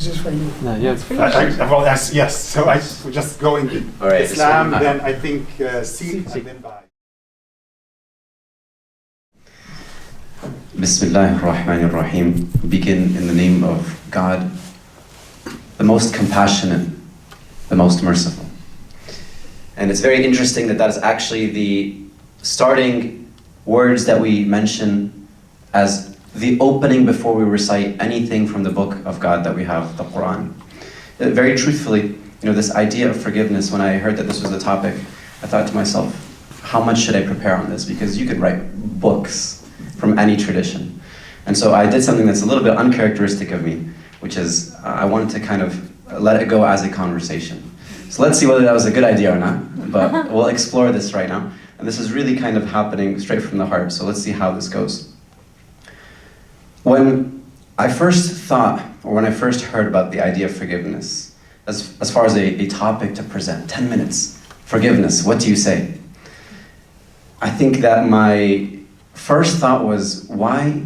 This is for you. No, yeah. Well, yes. So I just go in right, Islam, then I think Sin, and then Bai. Bismillah ar-Rahman ar-Rahim. Begin in the name of God, the most compassionate, the most merciful. And it's very interesting that that is actually the starting words that we mention as the opening before we recite anything from the book of God that we have, the Quran. Very truthfully, this idea of forgiveness, when I heard that this was the topic, I thought to myself, how much should I prepare on this? Because you could write books from any tradition. And so I did something that's a little bit uncharacteristic of me, which is I wanted to kind of let it go as a conversation. So let's see whether that was a good idea or not, but we'll explore this right now. And this is really kind of happening straight from the heart, so let's see how this goes. When I first thought, or when I first heard about the idea of forgiveness, as far as a topic to present, 10 minutes, forgiveness, what do you say? I think that my first thought was, why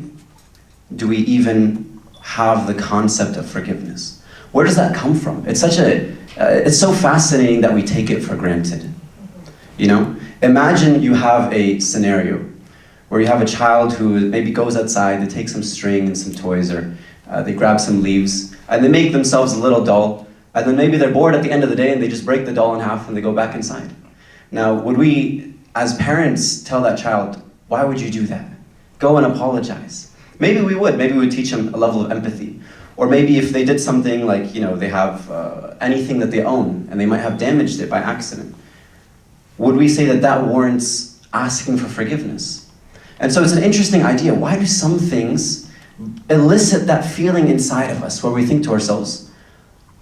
do we even have the concept of forgiveness? Where does that come from? It's so fascinating that we take it for granted. Imagine you have a scenario where you have a child who maybe goes outside, they take some string and some toys, or they grab some leaves, and they make themselves a little doll, and then maybe they're bored at the end of the day and they just break the doll in half and they go back inside. Now, would we, as parents, tell that child, why would you do that? Go and apologize. Maybe we would teach them a level of empathy. Or maybe if they did something like, they have anything that they own and they might have damaged it by accident, would we say that that warrants asking for forgiveness? And so it's an interesting idea. Why do some things elicit that feeling inside of us where we think to ourselves,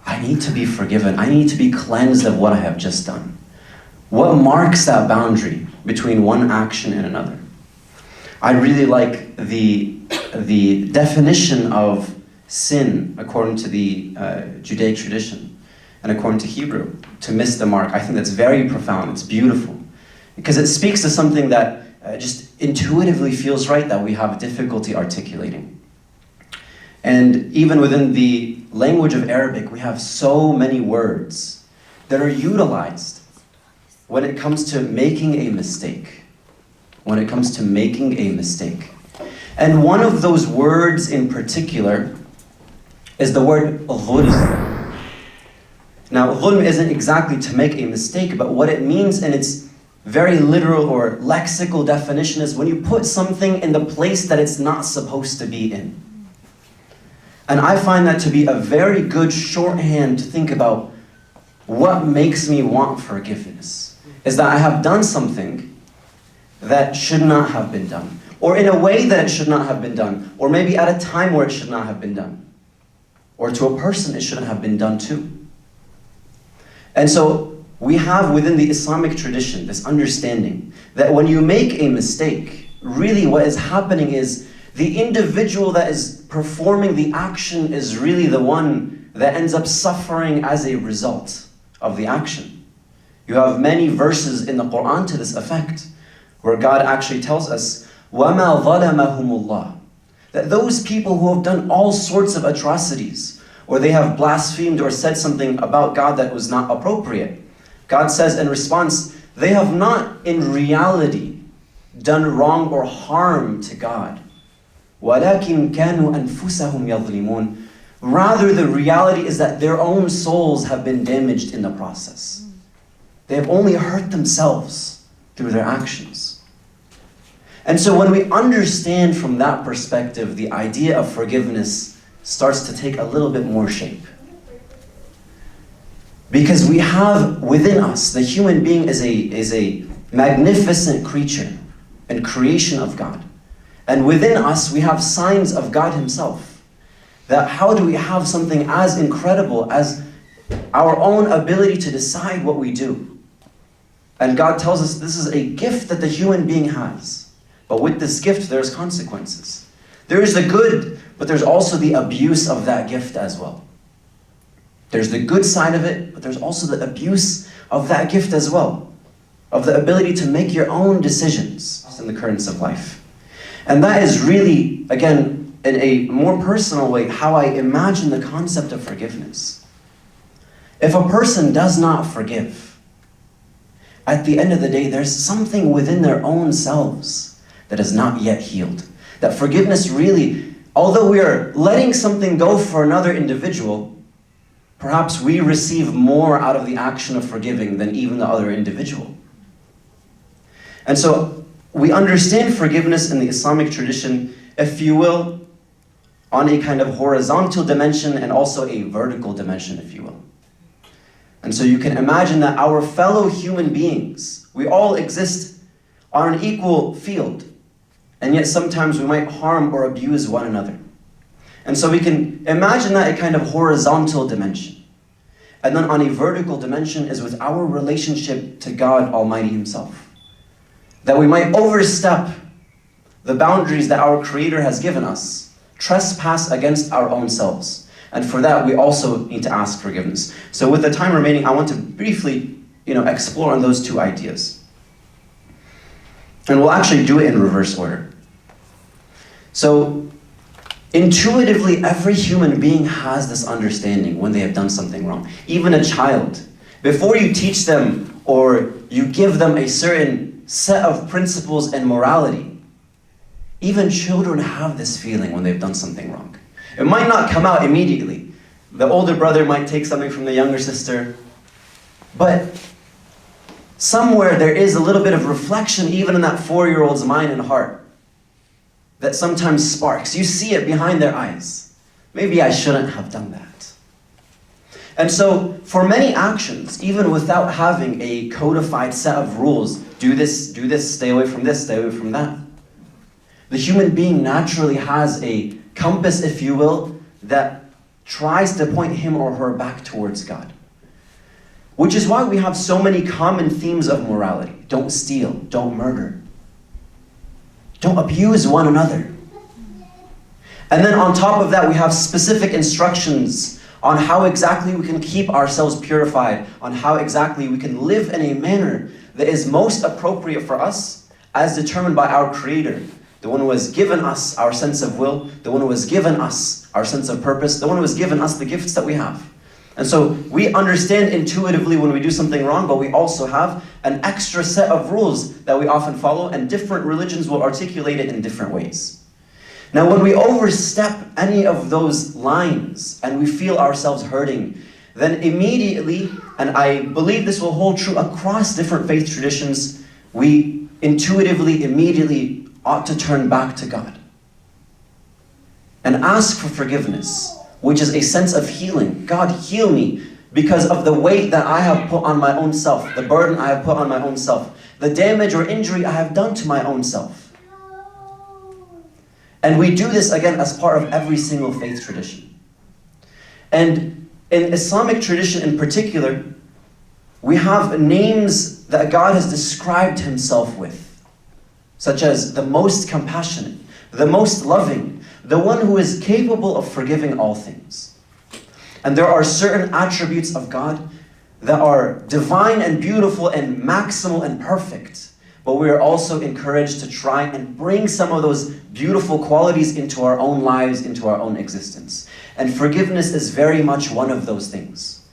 I need to be forgiven. I need to be cleansed of what I have just done. What marks that boundary between one action and another? I really like the definition of sin according to the Judaic tradition and according to Hebrew, to miss the mark. I think that's very profound. It's beautiful because it speaks to something that just intuitively feels right that we have difficulty articulating. And even within the language of Arabic, we have so many words that are utilized when it comes to making a mistake. When it comes to making a mistake. And one of those words in particular is the word dhulm. Now, dhulm isn't exactly to make a mistake, but what it means in its very literal or lexical definition is when you put something in the place that it's not supposed to be in. And I find that to be a very good shorthand to think about what makes me want forgiveness. Is that I have done something that should not have been done. Or in a way that it should not have been done. Or maybe at a time where it should not have been done. Or to a person it shouldn't have been done to. And so we have within the Islamic tradition this understanding that when you make a mistake, really what is happening is the individual that is performing the action is really the one that ends up suffering as a result of the action. You have many verses in the Quran to this effect, where God actually tells us, وَمَا ظَلَمَهُمُ اللَّهُ, that those people who have done all sorts of atrocities, or they have blasphemed or said something about God that was not appropriate, God says in response, they have not in reality done wrong or harm to God. وَلَكِنْ كَانُوا أَنفُسَهُمْ يَظْلِمُونَ. Rather, the reality is that their own souls have been damaged in the process. They have only hurt themselves through their actions. And so when we understand from that perspective, the idea of forgiveness starts to take a little bit more shape. Because we have within us, the human being is a magnificent creature and creation of God. And within us, we have signs of God Himself. That how do we have something as incredible as our own ability to decide what we do? And God tells us this is a gift that the human being has. But with this gift, there's consequences. There is the good, but there's also the abuse of that gift as well. There's the good side of it, but there's also the abuse of that gift as well. Of the ability to make your own decisions in the currents of life. And that is really, again, in a more personal way how I imagine the concept of forgiveness. If a person does not forgive, at the end of the day, there's something within their own selves that is not yet healed. That forgiveness really, although we are letting something go for another individual, perhaps we receive more out of the action of forgiving than even the other individual. And so we understand forgiveness in the Islamic tradition, if you will, on a kind of horizontal dimension and also a vertical dimension, if you will. And so you can imagine that our fellow human beings, we all exist on an equal field, and yet sometimes we might harm or abuse one another. And so we can imagine that a kind of horizontal dimension. And then on a vertical dimension is with our relationship to God Almighty Himself. That we might overstep the boundaries that our Creator has given us, trespass against our own selves. And for that, we also need to ask forgiveness. So with the time remaining, I want to briefly, explore on those two ideas. And we'll actually do it in reverse order. So, intuitively, every human being has this understanding when they have done something wrong. Even a child. Before you teach them or you give them a certain set of principles and morality, even children have this feeling when they've done something wrong. It might not come out immediately. The older brother might take something from the younger sister, but somewhere there is a little bit of reflection even in that 4-year-old's mind and heart that sometimes sparks. You see it behind their eyes. Maybe I shouldn't have done that. And so for many actions, even without having a codified set of rules, do this, stay away from this, stay away from that, the human being naturally has a compass, if you will, that tries to point him or her back towards God. Which is why we have so many common themes of morality. Don't steal, don't murder, don't abuse one another. And then on top of that, we have specific instructions on how exactly we can keep ourselves purified, on how exactly we can live in a manner that is most appropriate for us as determined by our Creator, the one who has given us our sense of will, the one who has given us our sense of purpose, the one who has given us the gifts that we have. And so we understand intuitively when we do something wrong, but we also have an extra set of rules that we often follow, and different religions will articulate it in different ways. Now, when we overstep any of those lines and we feel ourselves hurting, then immediately, and I believe this will hold true across different faith traditions, we intuitively, immediately ought to turn back to God and ask for forgiveness, which is a sense of healing. God, heal me because of the weight that I have put on my own self, the burden I have put on my own self, the damage or injury I have done to my own self. And we do this, again, as part of every single faith tradition. And in Islamic tradition in particular, we have names that God has described Himself with, such as the most compassionate, the most loving, the one who is capable of forgiving all things. And there are certain attributes of God that are divine and beautiful and maximal and perfect. But we are also encouraged to try and bring some of those beautiful qualities into our own lives, into our own existence. And forgiveness is very much one of those things.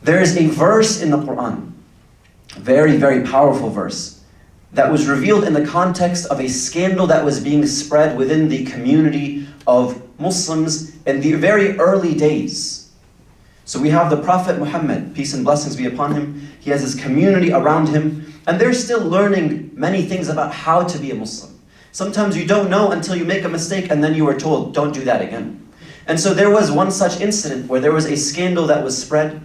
There is a verse in the Quran, a very, very powerful verse, that was revealed in the context of a scandal that was being spread within the community of Muslims in the very early days. So we have the Prophet Muhammad, peace and blessings be upon him. He has his community around him, and they're still learning many things about how to be a Muslim. Sometimes you don't know until you make a mistake, and then you are told, don't do that again. And so there was one such incident where there was a scandal that was spread.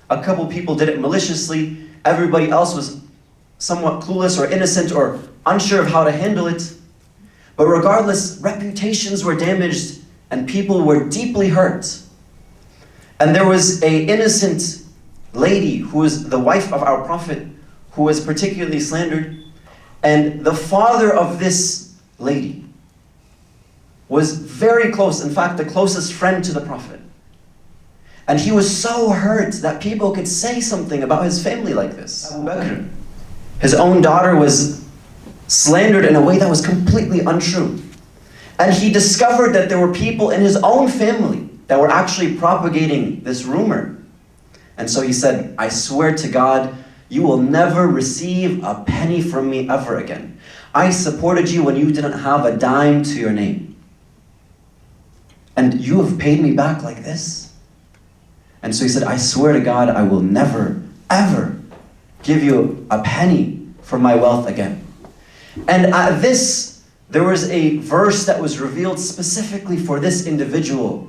A couple people did it maliciously. Everybody else was somewhat clueless or innocent or unsure of how to handle it. But regardless, reputations were damaged and people were deeply hurt. And there was an innocent lady who was the wife of our Prophet who was particularly slandered. And the father of this lady was very close, in fact, the closest friend to the Prophet. And he was so hurt that people could say something about his family like this. Abu Bakr, his own daughter was slandered in a way that was completely untrue. And he discovered that there were people in his own family that were actually propagating this rumor. And so he said, I swear to God, you will never receive a penny from me ever again. I supported you when you didn't have a dime to your name. And you have paid me back like this? And so he said, I swear to God, I will never, ever give you a penny for my wealth again. And at this, there was a verse that was revealed specifically for this individual,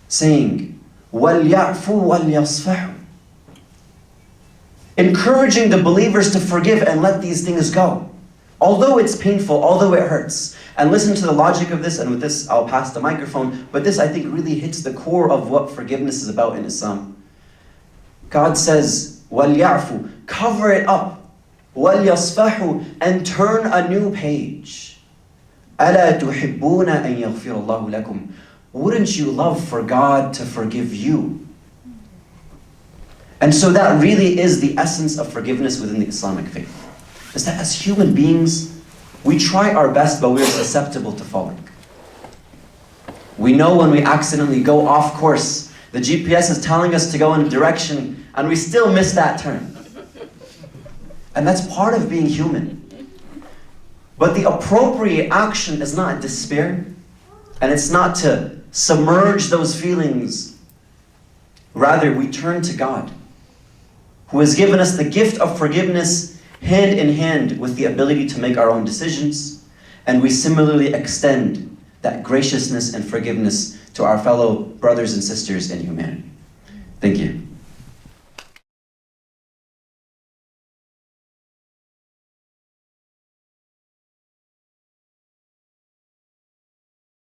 saying, وَلْيَعْفُوا وَلْيَصْفَحُوا, encouraging the believers to forgive and let these things go. Although it's painful, although it hurts. And listen to the logic of this, and with this I'll pass the microphone, but this I think really hits the core of what forgiveness is about in Islam. God says, وَلْيَعْفُوا, cover it up, وَلْيَصْفَحُوا, and turn a new page. أَلَا تُحِبُّونَ أَن يَغْفِرَ اللَّهُ لَكُمْ, wouldn't you love for God to forgive you? And so that really is the essence of forgiveness within the Islamic faith. Is that as human beings, we try our best, but we're susceptible to falling. We know when we accidentally go off course. The GPS is telling us to go in a direction, and we still miss that turn. And that's part of being human. But the appropriate action is not despair, and it's not to submerge those feelings. Rather, we turn to God, who has given us the gift of forgiveness hand in hand with the ability to make our own decisions, and we similarly extend that graciousness and forgiveness to our fellow brothers and sisters in humanity.